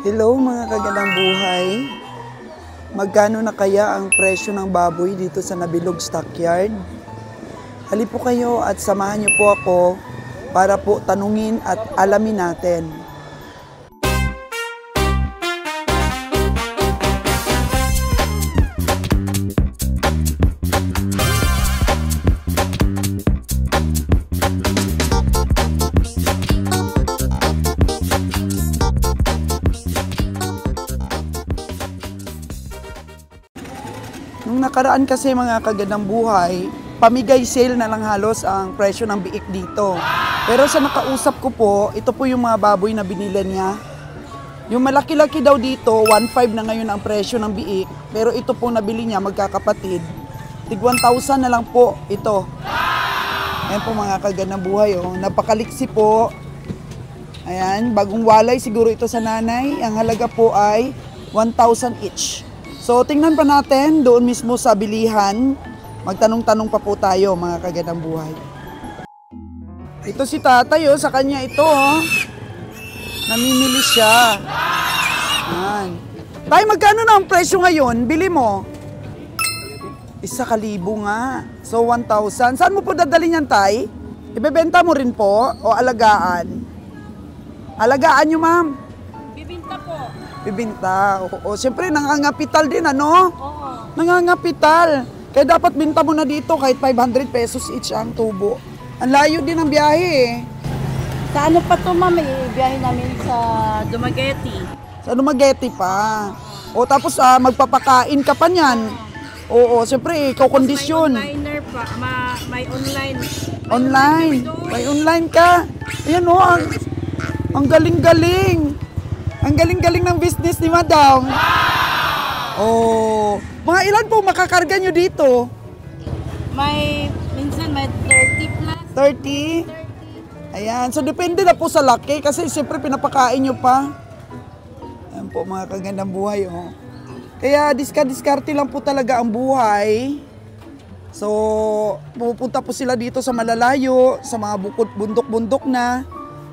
Hello mga kagandang buhay. Magkano na kaya ang presyo ng baboy dito sa Nabilog Stockyard? Halip po kayo at samahan niyo po ako para po tanungin at alamin natin. Nung nakaraan kasi mga kagandang buhay, pamigay sale na lang halos ang presyo ng biik dito. Pero sa nakausap ko po, ito po yung mga baboy na binili niya. Yung malaki-laki daw dito, 1.5 na ngayon ang presyo ng biik. Pero ito po nabili niya magkakapatid. Tig 1,000 na lang po ito. Ayan po mga kagandang buhay. Oh. Napakaliksi po. Ayan, bagong walay siguro ito sa nanay. Ang halaga po ay 1,000 each. So, tingnan pa natin doon mismo sa bilihan. Magtanong-tanong pa po tayo, mga kagandang buhay. Ito si tatay, oh, sa kanya ito, oh. Namimili siya. Yan. Tay, magkano na ang presyo ngayon? Bili mo? 1,000 nga. So, 1,000. Saan mo po dadalhin yan, tay? Ibebenta mo rin po o alagaan? Alagaan nyo, ma'am? Bibinta po. Bibinta. Oo. Siyempre, nangangapital din, ano? Oo. Nangangapital. Kaya dapat binta mo na dito kahit 500 pesos each ang tubo. Ang layo din ang biyahe eh. Sa ano pa to, ma'am? Ibiyahe namin sa Dumaguete. Sa Dumaguete pa. O tapos magpapakain ka pa niyan. Oo, siyempre, ikaw kondisyon. May onliner pa. May online. Online. May online ka. Ayan o, ang galing-galing. Ang galing-galing ng business ni Madam. Oh, mga ilan po makakarga nyo dito? Minsan may 30 plus. 30? Ayan, so depende na po sa laki kasi siyempre pinapakain nyo pa. Ayan po mga kagandang buhay. Oh. Kaya diskarte lang po talaga ang buhay. So, pupunta po sila dito sa malalayo, sa mga bundok-bundok na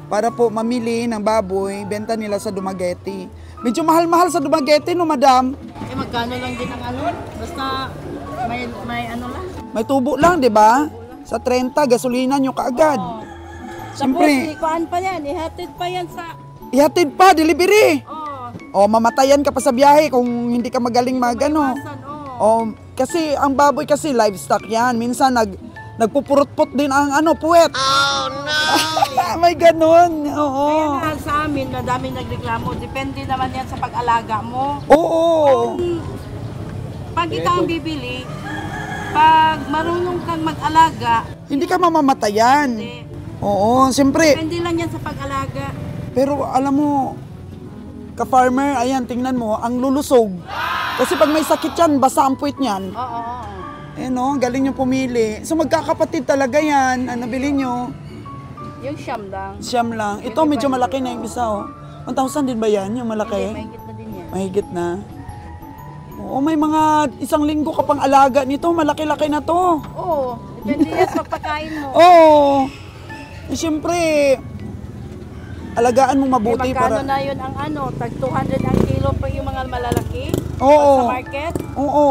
para po mamili ng baboy, benta nila sa Dumaguete. Medyo mahal-mahal sa Dumaguete, no, madam? Eh, magkano lang din ang ano? Basta may ano lang. May tubo lang, di ba? Sa 30, gasolina nyo kaagad. Siyempre. Tapos, ikuan pa yan. Ihatid pa yan sa... Ihatid pa, delivery. Oo. O, mamatayan ka pa sa biyahe kung hindi ka magaling magano. O, kasi ang baboy kasi livestock yan. Minsan nagpupurot-put din ang puwet. Oh no! May ganun. Oo. Kaya nga sa amin, madami nagreklamo. Depende naman yan sa pag-alaga mo. Oo. Pag ikaw ang bibili, pag marunong kang mag-alaga, Hindi ka mamamatayan. hindi. Oo, siyempre. Depende lang yan sa pag-alaga. Pero alam mo, ka-farmer, ayan, tingnan mo, ang lulusog. Kasi pag may sakit yan, basa ang puwet niyan. Oo. Eh no, galing nyo pumili. So magkakapatid talaga yan. Ang nabili nyo, Yung siyam lang. siyam lang. Ito medyo malaki na yung isa, oh. 1,000 din ba yan, yung Hindi, malaki? mahigit na din yan. Mahigit na. Oo, may mga 1 linggo ka pang alaga nito. Malaki-laki na to. Oo. Depende yan sa pagkain mo. Oo. Eh, siyempre, alagaan mo mabuti Magkano para... na yun ang tag 200 ang kilo pa yung mga malalaki? Oo. Sa market? Oo.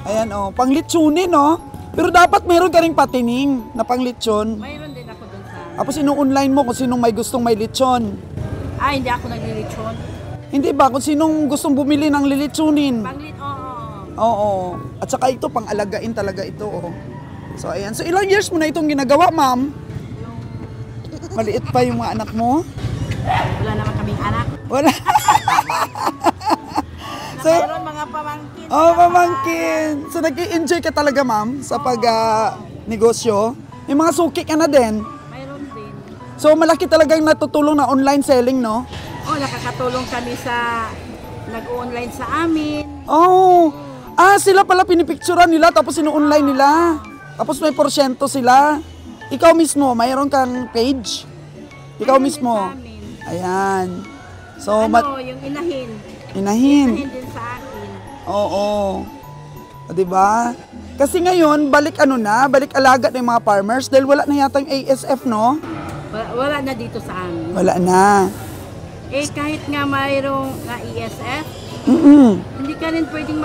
Ayan, oh. Panglitsunin, no? Pero dapat meron ka ring patining na panglitsyon. Mayroon din ako dun sa... Tapos ino-online mo kung sinong may gustong may litsyon. Hindi ako naglilitsyon. Hindi ba? Kung sinong gustong bumili ng lilitsunin. Panglit, oo. Oo. At saka ito, pang-alagain talaga ito, oh. So, ayan. So, ilang years mo na itong ginagawa, ma'am? Maliit pa yung mga anak mo? Wala naman kaming anak. Wala. So, Mayroon mga pamangkin. pamangkin. So, nag-i-enjoy ka talaga, ma'am, sa pag-negosyo. May mga suki ka na din. Mayroon din. So, malaki talagang natutulong na online selling, no? Nakakatulong kami sa nag-online sa amin. Oh. Sila pala pinipicturean nila tapos ino-online nila. Tapos may porsyento sila. Ikaw mismo, mayroon kang page? Ikaw Mayroon mismo? din sa amin. Ayan. So, Yung inahin. inahin. Inahin din sa akin. Oo. O, diba? Kasi ngayon, balik alaga ng mga farmers dahil wala na yata yung ASF, no? Wala na dito sa amin. Wala na. Eh kahit nga mayroong nga ESF, Mm-mm. hindi ka rin pwedeng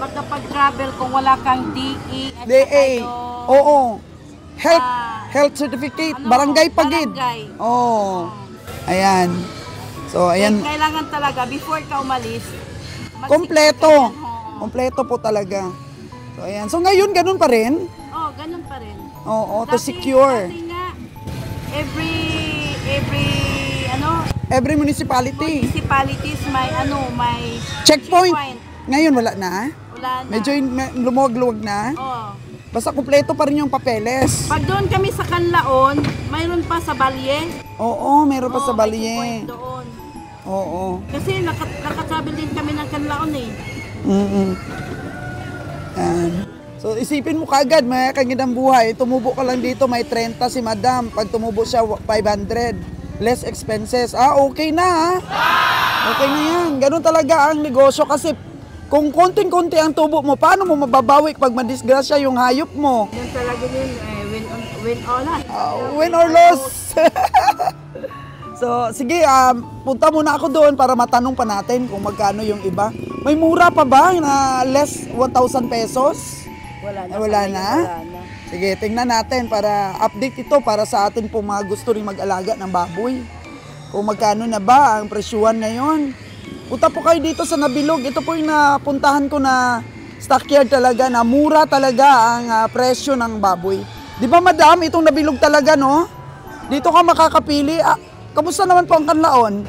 makapag-travel kung wala kang DE at DA. saka yung, Oo. Health, ah, health certificate. ano, Barangay pagid. barangay. Oo. Ayan. So, ayan. Kailangan talaga, before ka umalis, Kompleto. magsikap ka yan. Kompleto po talaga. So, ayan. So, ngayon, ganun pa rin? Oo, ganun pa rin. Oo, to secure. Dati nga, every, Every municipality. municipalities may Checkpoint. Ngayon, wala na? Wala na. Medyo lumuwag-luwag na? Oo. Basta kompleto pa rin yung papeles. Pag doon kami sa Canlaon, mayroon pa sa Balye. Oo, meron pa Oo, sa may Balye. checkpoint doon. Oo. Kasi nakatravel din kami ng Canlaon eh. Mm-mm. Yan. So isipin mo kagad, may kagandang buhay. Tumubo ka lang dito, may 30 si madam. Pag tumubo siya, 500. Less expenses. Okay na Okay na yan. Ganun talaga ang negosyo kasi kung konting-konti ang tubo mo, paano mo mababawi pag madisgrasya yung hayop mo? Yun talaga din, win or loss. Win or loss. So, sige, punta muna ako doon para matanong pa natin kung magkano yung iba. May mura pa ba na less 1,000 pesos? Wala na. Wala na? Sige, tingnan natin para update ito para sa atin po mga gusto rin mag-alaga ng baboy. Kung magkano na ba ang presyuhan ngayon. Punta po kayo dito sa Nabilog. Ito po yung napuntahan ko na stockyard talaga na mura talaga ang presyo ng baboy. Di ba madam, itong Nabilog talaga no? Dito ka makakapili. Kamusta naman po ang Canlaon?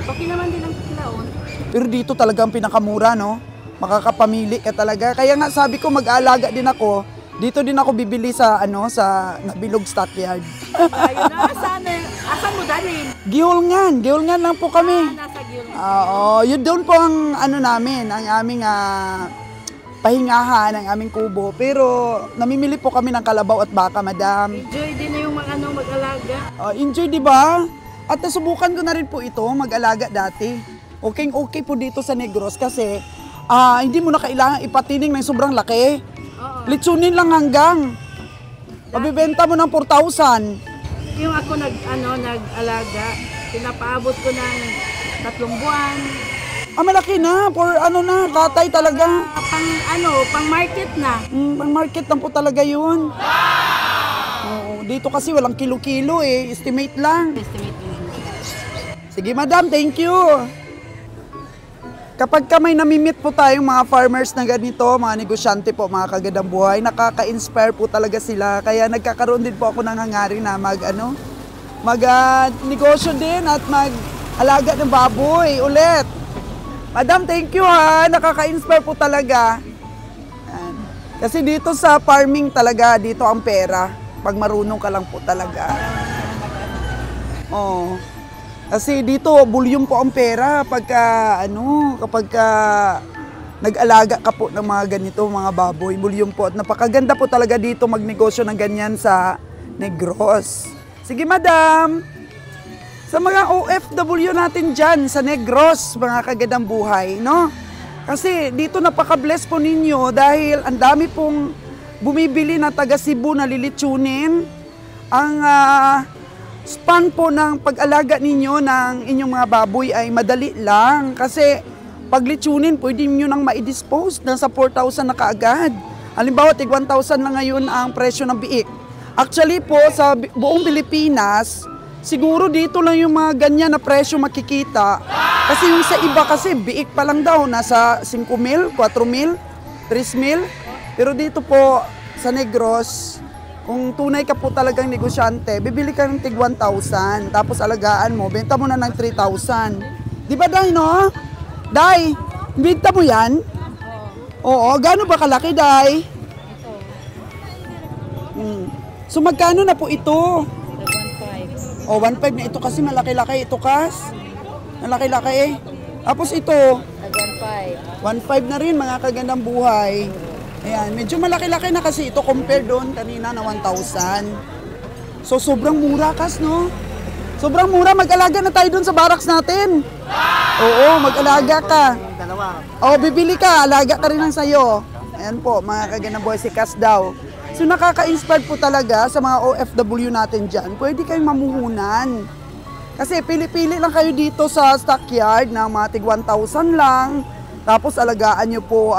Okay naman din ang Canlaon. Pero dito talaga ang pinakamura no? Makakapamili ka talaga. Kaya nga sabi ko mag-aalaga din ako. Dito din ako bibili sa sa Nabilog Stockyard. Ayun na, asan mo dalhin? Gihulngan lang po kami. Nasa Gil. Oo, yun doon po ang namin, ang aming pahingahan, ang aming kubo. Pero namimili po kami ng kalabaw at baka, madam. Enjoy din na yung mga mag-alaga. Enjoy, di ba? At nasubukan ko na rin po ito, mag-alaga dati. Okay po dito sa Negros kasi hindi mo na kailangan ipatining ng sobrang laki. Oo. Litsunin lang hanggang. Mabibenta mo ng 4,000. Yung ako nag-alaga, pinapaabot ko ng 3 buwan. Malaki na. For tatay talaga. Pang market na. Pang market lang po talaga yun. Oo, dito kasi walang kilo-kilo estimate lang. Estimate mo. Sige madam, thank you. Kapag may namimit po tayong mga farmers na ganito, mga negosyante po, mga kagandang buhay, nakaka-inspire po talaga sila. Kaya nagkakaroon din po ako ng hangarin na mag-negosyo din at mag-alaga ng baboy ulit. Madam, thank you nakaka-inspire po talaga. Yan. Kasi dito sa farming talaga, dito ang pera. Pag marunong ka lang po talaga. Oo. Kasi dito, volume po ang pera kapag nag-alaga ka po ng mga ganito, mga baboy, volume po. At napakaganda po talaga dito magnegosyo ng ganyan sa Negros. Sige, madam. Sa mga OFW natin dyan sa Negros, mga kagandang buhay, no? Kasi dito napaka-bless po ninyo dahil ang dami pong bumibili na taga Cebu na lilitsunin. Ang span po ng pag-alaga ninyo ng inyong mga baboy ay madali lang kasi pag litsunin, pwede nyo nang ma-dispose na sa 4,000 na kaagad. Halimbawa, tig 1,000 na ngayon ang presyo ng biik. Actually po, sa buong Pilipinas, siguro dito lang yung mga ganyan na presyo makikita. Kasi yung sa iba kasi, biik pa lang daw, nasa 5,000, 4,000, 3,000. Pero dito po, sa Negros, kung tunay ka po talagang negosyante, bibili ka ng tig 1,000, tapos alagaan mo, benta mo na ng 3,000. Di ba, Day, no? Day, benta mo yan? Oo. Gaano ba kalaki, Day? So, magkano na po ito? 1.5. 1.5 na ito kasi malaki-laki ito, Kas. Malaki-laki. Tapos ito, 1.5. 1.5 na rin, mga kagandang buhay. Ayan, medyo malaki-laki na kasi ito compare doon kanina na 1,000. So, sobrang mura, Kas, no? Sobrang mura. Mag-alaga na tayo doon sa barracks natin. Oo, mag-alaga ka. Bibili ka. Alaga ka rin ng sayo. Ayan po, mga kagandang buhay, si Kas daw. So, nakaka-inspire po talaga sa mga OFW natin dyan. Pwede kayong mamuhunan. Kasi pili-pili lang kayo dito sa stockyard na mga tig 1,000 lang. Tapos alagaan nyo po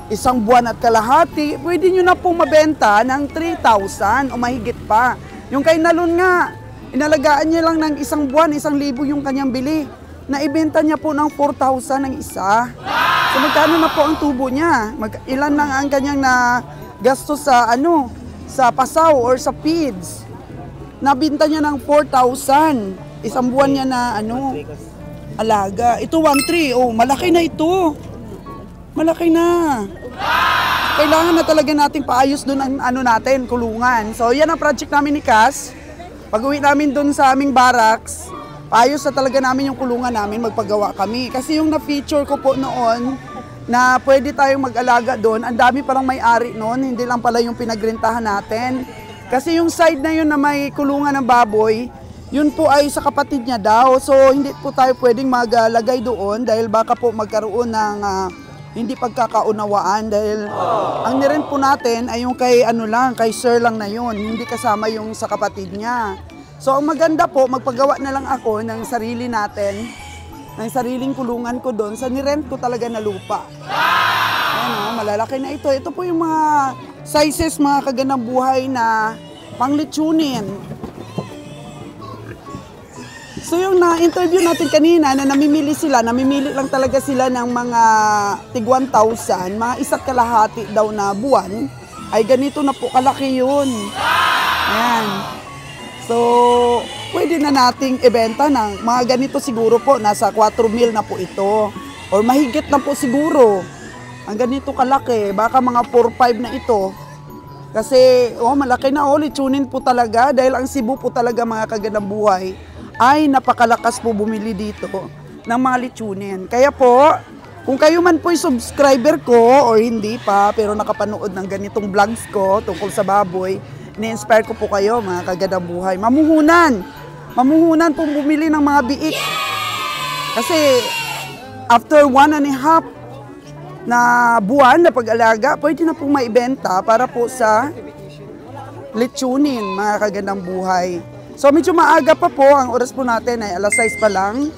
isang buwan at kalahati. Pwede nyo na pong mabenta ng 3,000 o mahigit pa. Yung kay Nalon nga, inalagaan niya lang ng isang buwan, 1,000 yung kanyang bili. Naibenta niya po ng 4,000 ang isa. So magkano na po ang tubo niya? Ilan lang ang kanyang na gastos sa sa pasaw or sa feeds. Nabinta niya ng 4,000. Isang buwan niya na alaga. Ito 1,300. Oh, malaki na ito. Malaki na. Kailangan na talaga nating paayos doon ang natin, kulungan. So yan ang project namin ni Cass. Pag-uwi namin doon sa aming barracks, paayos na talaga namin yung kulungan namin, magpagawa kami. Kasi yung na-feature ko po noon, na pwede tayong mag-alaga doon, ang dami parang may-ari noon, hindi lang pala yung pinagrentahan natin. Kasi yung side na yun na may kulungan ng baboy, yun po ay sa kapatid niya daw. So hindi po tayo pwedeng maglagay doon dahil baka po magkaroon ng hindi pagkakaunawaan. Dahil ang niren po natin ay yung kay kay sir lang na yun, hindi kasama yung sa kapatid niya. So ang maganda po, magpagawa na lang ako ng sarili natin, ng sariling kulungan ko doon sa nirent ko talaga na lupa. Ayan malalaki na ito. Ito po yung mga sizes, mga kaganang buhay na panglitsunin. So yung na-interview natin kanina na namimili lang talaga sila ng mga tig 1,000, mga isa't kalahati daw na buwan, ay ganito na po kalaki yun. Ayan. So, pwede na nating ibenta ng mga ganito siguro po, nasa 4,000 na po ito. Or mahigit na po siguro. Ang ganito kalaki, baka mga 4,500 na ito. Kasi, malaki na litsunin po talaga dahil ang Cebu po talaga mga kaganang buhay ay napakalakas po bumili dito ng mga litsunin. Kaya po, kung kayo man po yung subscriber ko or hindi pa, pero nakapanood ng ganitong vlogs ko tungkol sa baboy, ni-inspire ko po kayo mga kaganang buhay. Mamuhunan pong bumili ng mga biik. Kasi after 1.5 na buwan na pag-alaga, pwede na pong maibenta para po sa litsunin mga kaganang buhay. So medyo maaga pa po, ang oras po natin ay 6:00 pa lang.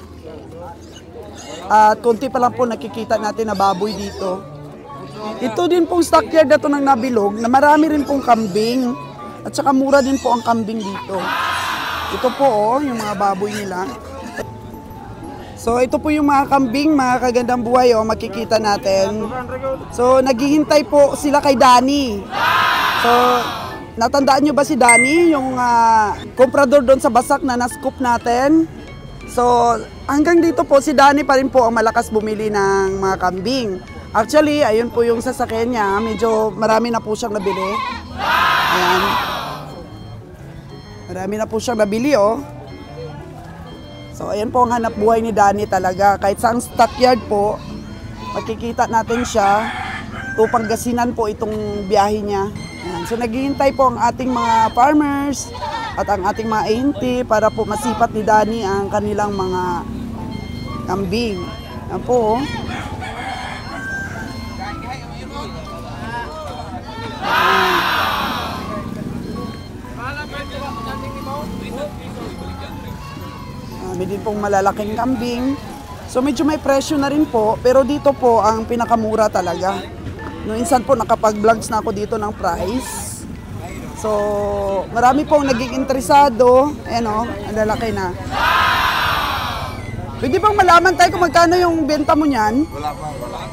At konti pa lang po nakikita natin na baboy dito. Ito din pong stockyard na ito ng nabilog na marami rin pong kambing. At saka mura din po ang kambing dito. Ito po yung mga baboy nila. So ito po yung mga kambing, mga kagandang buhay makikita natin. So naghihintay po sila kay Danny. So natandaan nyo ba si Danny, yung komprador doon sa Basak na na-scoop natin? So hanggang dito po si Danny pa rin po ang malakas bumili ng mga kambing. Actually, ayun po yung sasakyan niya, medyo marami na po siyang nabili. Ayan. Marami na po siyang nabili So ayan po ang hanap buhay ni Danny talaga. Kahit sa stockyard po, makikita natin siya. Pangasinan po itong biyahe niya. Ayan. So naghihintay po ang ating mga farmers at ang ating mga ahinti para po masipat ni Danny ang kanilang mga kambing. Ayan po May din pong malalaking kambing. So medyo may presyo na rin po, pero dito po ang pinakamura talaga. No, insan po nakapag-vlogs na ako dito ng price. So marami pong naging interesado. Ayan ang lalaki na. Pwede bang malaman tayo kung magkano yung benta mo niyan?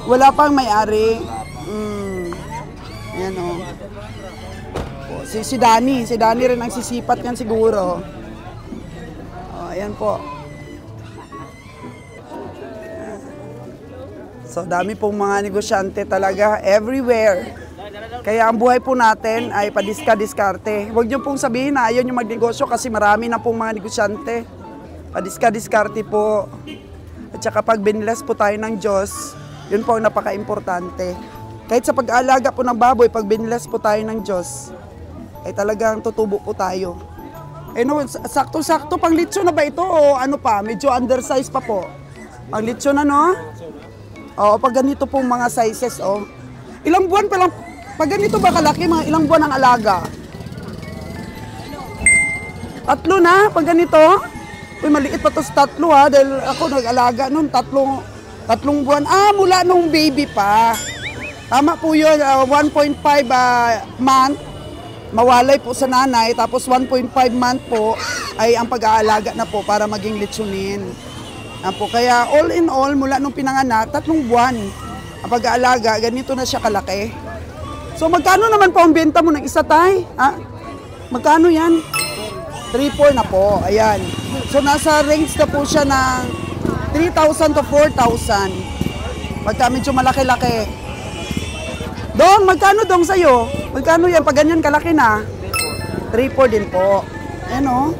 Wala pang may-ari. Ayan Si Danny rin ang sisipat yan siguro. Ayan po. So dami pong mga negosyante talaga everywhere. Kaya ang buhay po natin ay padiska-diskarte. Huwag niyo pong sabihin na ayaw niyo magnegosyo kasi marami na pong mga negosyante. Padiska-diskarte po. At saka pag biniless po tayo ng Diyos, yun po ang napaka-importante. Kahit sa pag-aalaga po ng baboy, pag biniless po tayo ng Diyos, ay talagang tutubo po tayo. Sakto-sakto, pang litso na ba ito o ano pa? Medyo undersize pa po. Pang litso na Oo, pag ganito pong mga sizes Ilang buwan pa lang, pag ganito ba kalaki, mga ilang buwan ang alaga? 3 na, pag ganito? Uy, maliit pa to sa tatlo ha, dahil ako nag-alaga nun, tatlong buwan. Mula nung baby pa. Tama po yun, 1.5 month, mawalay po sa nanay, tapos 1.5 month po ay ang pag-aalaga na po para maging litsunin. Po, kaya all in all, mula nung pinanganak, 3 buwan ang pag-aalaga, ganito na siya kalaki. So magkano naman po ang benta mo ng isa, tay? Magkano yan? 3-4 na po, ayan. So nasa range na po siya ng 3,000 to 4,000. Pagka medyo malaki-laki. Dong, magkano dong sa'yo? Magkano yan? Pag ganyan kalaki na? 3-4 din po. Ayan o.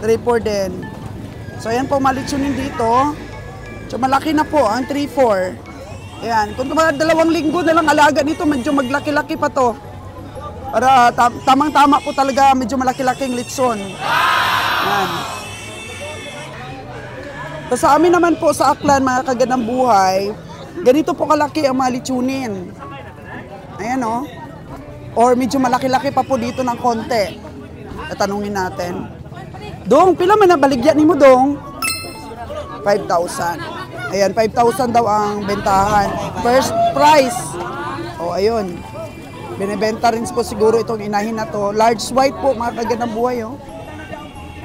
3-4 din. So ayan po, malitsunin dito. So malaki na po ang 3-4. Ayan. Kung mga 2 linggo na lang alaga dito, medyo maglaki-laki pa to. Para tamang-tama po talaga, medyo malaki-laking litson. Ayan. So, sa amin naman po sa Aklan, mga kagandang buhay, ganito po kalaki ang mga litsunin. Ayan o. Or medyo malaki-laki pa po dito ng konti. Tatanungin natin. Dong, pila man na baligyan ni mo, Dong? 5,000. Ayan, 5,000 daw ang bentahan. First price. O, ayun. Binibenta rin po siguro itong inahin na to. Large white po, mga kagandang buhay, o.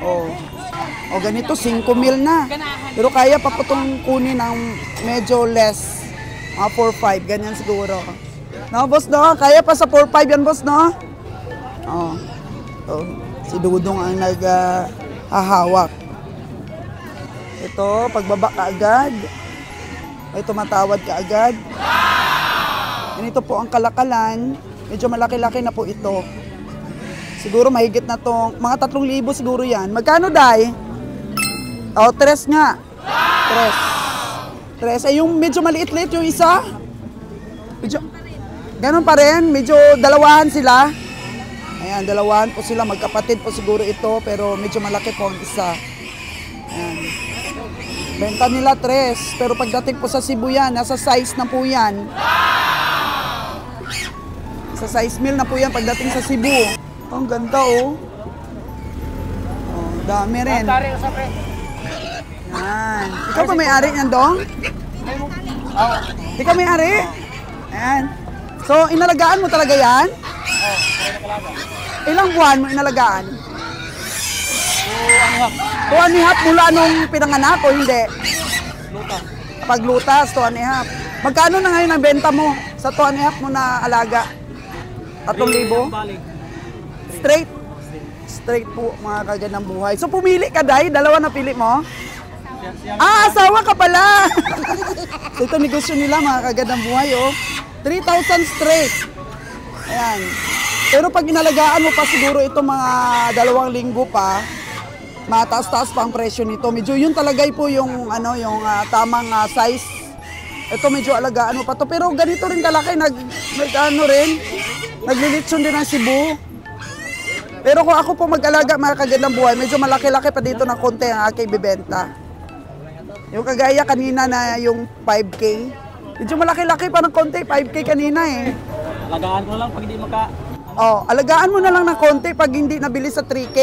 O, ganito, 5,000 na. Pero kaya pa po itong kunin ng medyo less. Mga 4,500, ganyan siguro. No, boss, no? Kaya pa sa 4,500 yan, boss, no? O. Si Dudong ang naghahawak. Ito, pagbaba ka agad. Ay, tumatawad ka agad. Ganito po ang kalakalan. Medyo malaki-laki na po ito. Siguro mahigit na tong mga 3,000 siguro yan. Magkano, Day? O, 3 nga. 3. Ay, yung medyo maliit-liit yung isa. Medyo, ganun pa rin. Medyo dalawahan sila. Ayan, dalawahan po sila. Magkapatid po siguro ito. Pero medyo malaki po ang isa. Ayan. Benta nila 3, pero pagdating po sa Cebu yan, nasa size na po yan. Sa size meal na po yan pagdating sa Cebu. Ang ganda oh. Dami rin. Yan. Ikaw pa may-ari niyan, Dong? Ikaw may-ari? Ayan. So, inalagaan mo talaga yan? Ilang buwan mo inalagaan? 2.5 mula nung pinanganak o hindi? Paglutas, 2.5. Magkano na ngayon ang benta mo sa 2.5 mo na alaga? 3,000? Straight? Straight po, mga kagandang buhay. So pumili ka, Day? 2 na pili mo? Asawa ka pala! So ito negosyo nila, mga kagandang buhay, oh. 3,000 straight. Ayan. Pero pag inalagaan mo pa siguro ito mga 2 linggo pa, mataas-taas pa ang presyo nito. Medyo yun talaga po yung tamang size. Ito medyo alagaan mo pa to. Pero ganito rin kalaki, naglilitson din ng Cebu. Pero kung ako po mag-alaga, mga kagandang buhay, medyo malaki-laki pa dito ng konti ang aking bibenta. Yung kagaya kanina na yung 5K. Medyo malaki-laki pa ng konti, 5K kanina eh. Alagaan mo lang pag hindi maka... Alagaan mo na lang ng konti pag hindi nabili sa 3K.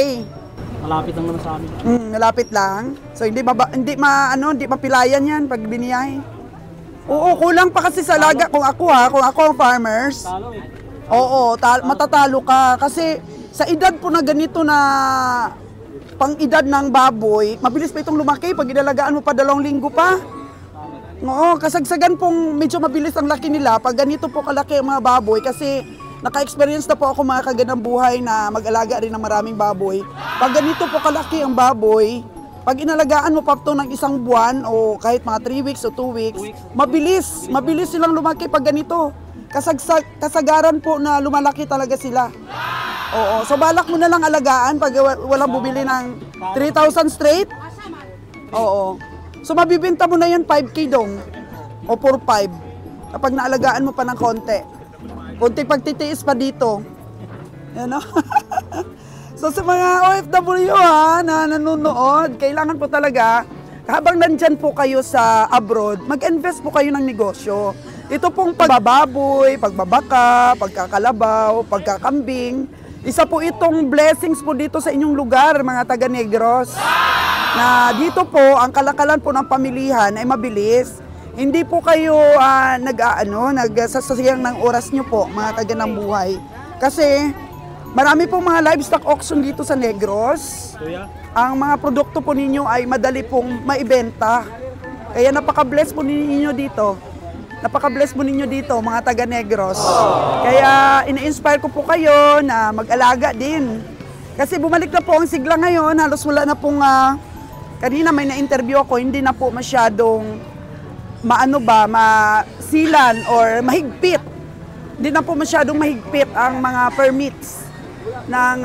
Malapit lang naman sa amin. Malapit lang. So hindi mapilayan 'yan pag biniyay. Oo, kulang pa kasi sa alaga kung ako ang farmers. Talo eh. Oo, matatalo ka kasi sa edad po na ganito na pang-edad ng baboy, mabilis pa itong lumaki pag inalagaan mo pa 2 linggo pa. Oo, kasagsagan pong medyo mabilis ang laki nila pag ganito po kalaki ang mga baboy kasi naka-experience na po ako, mga kagandang buhay, na mag-alaga rin ng maraming baboy. Pag ganito po kalaki ang baboy, pag inalagaan mo pa ito ng 1 buwan o kahit mga 3 weeks o 2 weeks, mabilis silang lumaki pag ganito. Kasagaran po na lumalaki talaga sila. Oo, so balak mo na lang alagaan pag walang bumili ng 3,000 straight. Oo. So mabibenta mo na yan 5K, Dong. O 4,500 kapag naalagaan mo pa ng konti. Kunti pagtitiis pa dito. Yan o. So sa mga OFW na nanonood, kailangan po talaga, habang nandyan po kayo sa abroad, mag-invest po kayo ng negosyo. Ito pong pagbababoy, pagbabaka, pagkakalabaw, pagkakambing. Isa po itong blessings po dito sa inyong lugar, mga taga-Negros. Na dito po, ang kalakalan po ng pamilihan ay mabilis. Hindi po kayo nagsasayang ng oras nyo po, mga taga ng buhay. Kasi marami pong mga livestock auction dito sa Negros. Kuya? Ang mga produkto po ninyo ay madali pong maibenta. Kaya napaka-bless po ninyo dito. Napaka-bless po ninyo dito, mga taga Negros. Kaya ina-inspire ko po kayo na mag-alaga din. Kasi bumalik na po ang sigla ngayon, halos wala na pong, kanina may na-interview ako, hindi na po masyadong masilan or mahigpit. Hindi na po masyadong mahigpit ang mga permits ng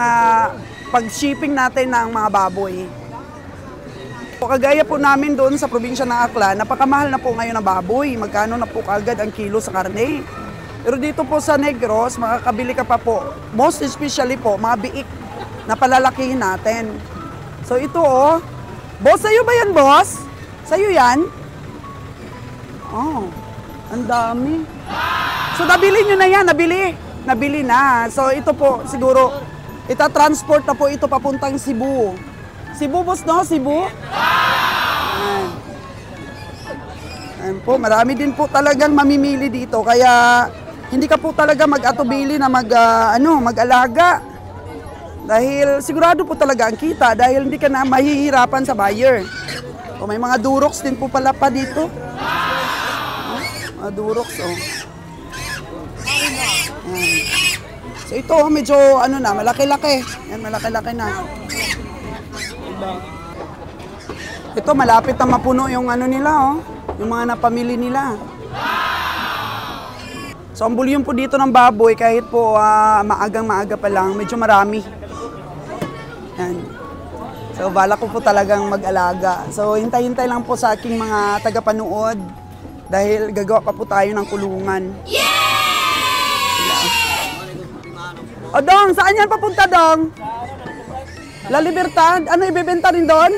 pag-shipping natin ng mga baboy. Kagaya po namin doon sa probinsya ng Aklan, napakamahal na po ngayon ang baboy. Magkano na po kagad ang kilo sa karne. Pero dito po sa Negros, makakabili ka pa po. Most especially po, mga biik na palalakihin natin. So ito boss, sa'yo ba yan, boss? Sa'yo yan? Oh, ang dami. So nabili nyo na yan, nabili na. So ito po siguro, ita-transport na po ito papuntang Cebu. Cebu, boss, no? Cebu? Ayan po, marami din po talagang mamimili dito. Kaya hindi ka po talaga mag-atubili na mag-alaga. Dahil sigurado po talaga ang kita dahil hindi ka na mahihirapan sa buyer. O may mga duroks din po pala pa dito. Mga duroks, So ito, medyo malaki-laki. Yan, malaki-laki na. Ito, malapit na mapuno yung nila, yung mga napamili nila. So ang volume po dito ng baboy, kahit po maagang-maaga pa lang, medyo marami. Yan. So balak ko po talagang mag-alaga. So hintay-hintay lang po sa aking mga tagapanood dahil gagawa pa po tayo ng kulungan. O Dong, saan yan papunta, Dong? La Libertad? Ano, ibebenta rin doon?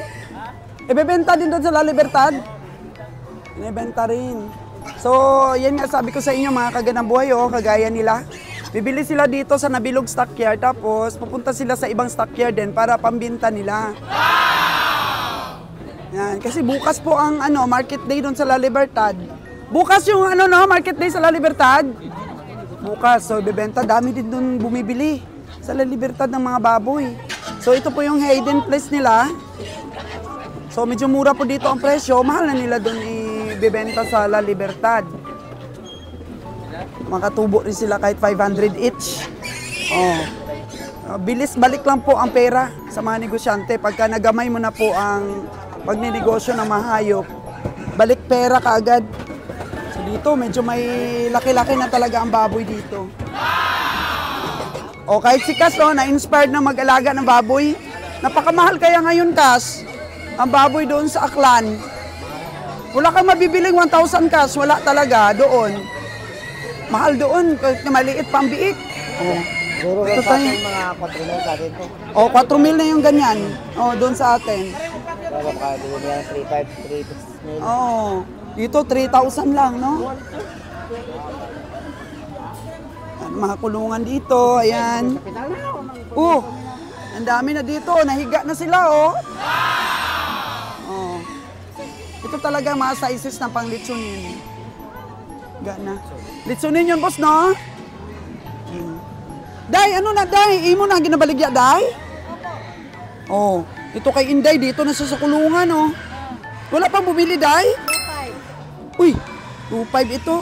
Ibebenta din doon sa La Libertad? Ibebenta rin. So, yan nga sabi ko sa inyo mga kaganang buhay, kagaya nila. Bibili sila dito sa Nabilog Stockyard, tapos pupunta sila sa ibang stockyard din para pambinta nila. Yan, kasi bukas po ang market day doon sa La Libertad. Bukas yung market day sa La Libertad. Bukas, so ibebenta, dami din doon bumibili sa La Libertad ng mga baboy. So ito po yung hidden place nila. So medyo mura po dito ang presyo, mahal na nila doon ibebenta sa La Libertad. Makatubo rin sila kahit 500 each. Bilis balik lang po ang pera sa mga negosyante. Pagka nagamay mo na po ang pagninegosyo ng mahayop, balik pera kaagad. So dito medyo may laki-laki na talaga ang baboy dito. O kahit si Cas, na-inspired na mag-alaga ng baboy. Napakamahal kaya ngayon, Cas, ang baboy doon sa Aklan. Wala kang mabibiling 1,000, Cas, wala talaga doon. Mahal doon, kahit maliit pang biik. Siguro ito sa atin mga 4,000 sa atin po. 4,000 na yung ganyan. Doon sa atin. Pero baka doon yan 3,500, 3,000. Dito 3,000 lang, no? Mga kulungan dito, ayan. Ang dami na dito, nahiga na sila, Ito talaga mga sizes na pang litsunin. Higa na. Litsunin yun, boss, no? Day, Day? Imo na ginabaligya, Day? Ito kay Inday, dito na sa kulungan, Wala pang bumili, Day? 2,500. Uy, 2,500 ito.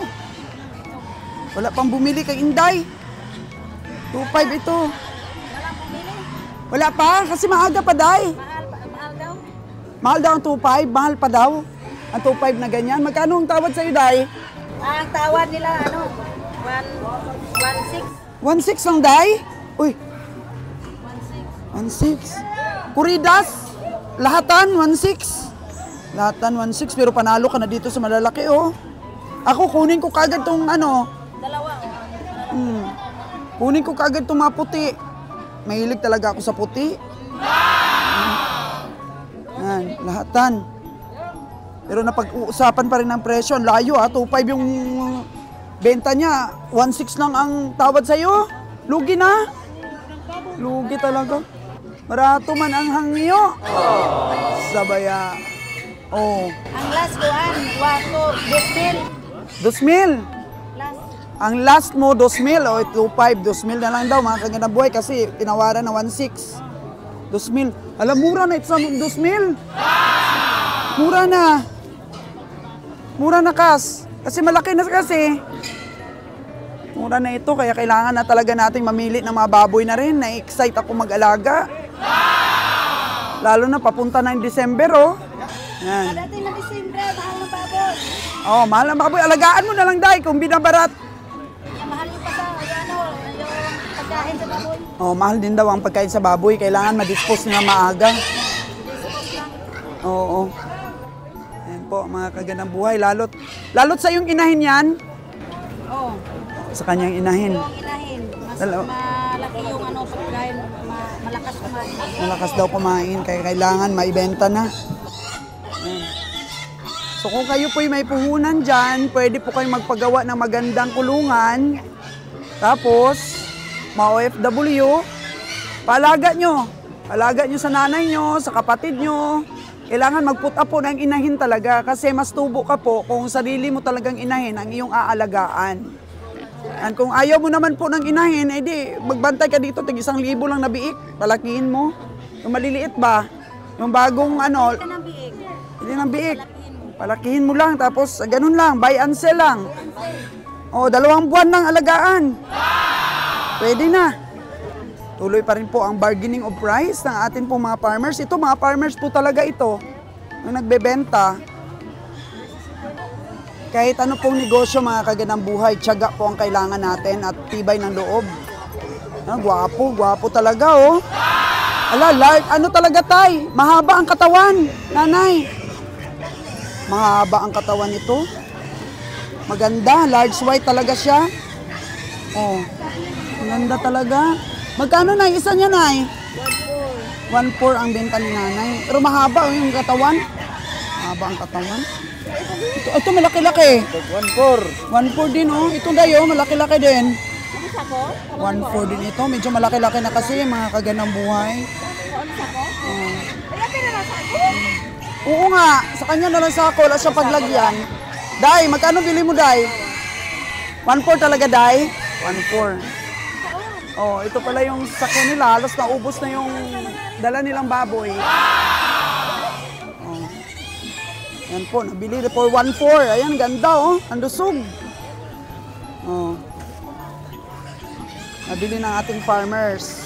Wala pang bumili kay Inday. 2,500 ito. Wala pa, kasi maaga pa, Day. Mahal daw. Mahal daw ang 2,500, mahal pa daw. Ang 2,500 na ganyan. Magkano ang tawad sa'yo, Day? Ang tawad nila, 1,600. 1,600 lang, Day? Uy. 1,600. Kuridas, lahatan, 1,600. Lahatan, 1,600. Pero panalo ka na dito sa malalaki, Ako, kunin ko kagad tong Dalawa. Kunin ko kagad itong mga puti. Mahilig talaga ako sa puti. Yan, lahatan. Pero napag-uusapan pa rin ng presyo. Ang layo, 2,500 yung benta niya. 1,600 lang ang tawad sa'yo. Lugi na. Lugi talaga. Barato man ang hangyo. Sabaya. Oh. Ang last kuan, wato, 2,000. last. Ang last mo, 2,000. O, 2,500. 2,000 na lang daw, mga kagandang buhay. Kasi tinawaran na 1,600. 2,000. Alam, mura na ito sa 2,000. Mura na. Mura na, Kas. Kasi malaki na kasi. Mura na ito, kaya kailangan na talaga nating mamili ng mga baboy na rin. Na-excite ako mag-alaga. Lalo na papunta na yung December, oh. Yan. Dati na Disyembre, mahal ng baboy. Oh, mahal na baboy. Alagaan mo na lang, Day, kung binabarat. Yung mahal yung yung pagkain sa baboy. Oh, mahal din daw ang pagkain sa baboy. Kailangan ma-dispose nila maaga. Oo. Ayan po, mga kagandang buhay. Lalot sa yung inahin yan. Oo. Sa kanyang inahin. Yung inahin. Mas Dalawa. malaki yung pagkain, malakas kumain. Malakas daw kumain, kaya kailangan maibenta na. Ayan. So kung kayo po'y may puhunan dyan, pwede po kayong magpagawa ng magandang kulungan. Tapos, ma-OFW, paalaga nyo. Alaga nyo sa nanay nyo, sa kapatid nyo. Kailangan mag-put up po ng inahin talaga kasi mas tubo ka po kung sarili mo talagang inahin ang iyong aalagaan. And kung ayaw mo naman po ng inahin, edi magbantay ka dito, tig 1,000 lang na biik, palakihin mo. Yung maliliit ba? Yung bagong ano, Ito ng biig. hindi ng biik. Palakihin mo lang, tapos ganun lang, buy and sell lang. O, 2 buwan ng alagaan. Pwede na. Tuloy pa rin po ang bargaining of price ng atin po mga farmers. Ito, mga farmers po talaga ito. Yung nagbebenta. Kahit ano pong negosyo, mga kagandang buhay, tiyaga po ang kailangan natin at tibay ng loob. Ah, gwapo talaga, oh. Ala, ano talaga, tay? Mahaba ang katawan, nanay. Mahaba ang katawan nito. Maganda, large white talaga siya. Oh, maganda talaga. Magkano na isa niya, nay? 1,400 ang benta ni nanay. Pero mahaba yung katawan. Mahaba ang katawan. Ito malaki-laki. 1,400. 1,400 din, oh. Ito dayo, malaki-laki din. Ano sa ko? 1,400 din ito. Medyo malaki-laki na kasi, mga kagandang buhay. Ano sa ko? Oh. Kaya pinarasa ko. Oo nga, sa kanya na lang sa ako, wala siya paglagyan. Day, magkano bili mo, Day? 1,400 talaga, Day? 1,400. Oh, ito pala yung sakyan nila, halos naubos na yung dala nilang baboy. Oh. Yan po, nabili for 1,400. Ayan, ganda, oh. Ang lusog. Oh. Nabili ng ating farmers.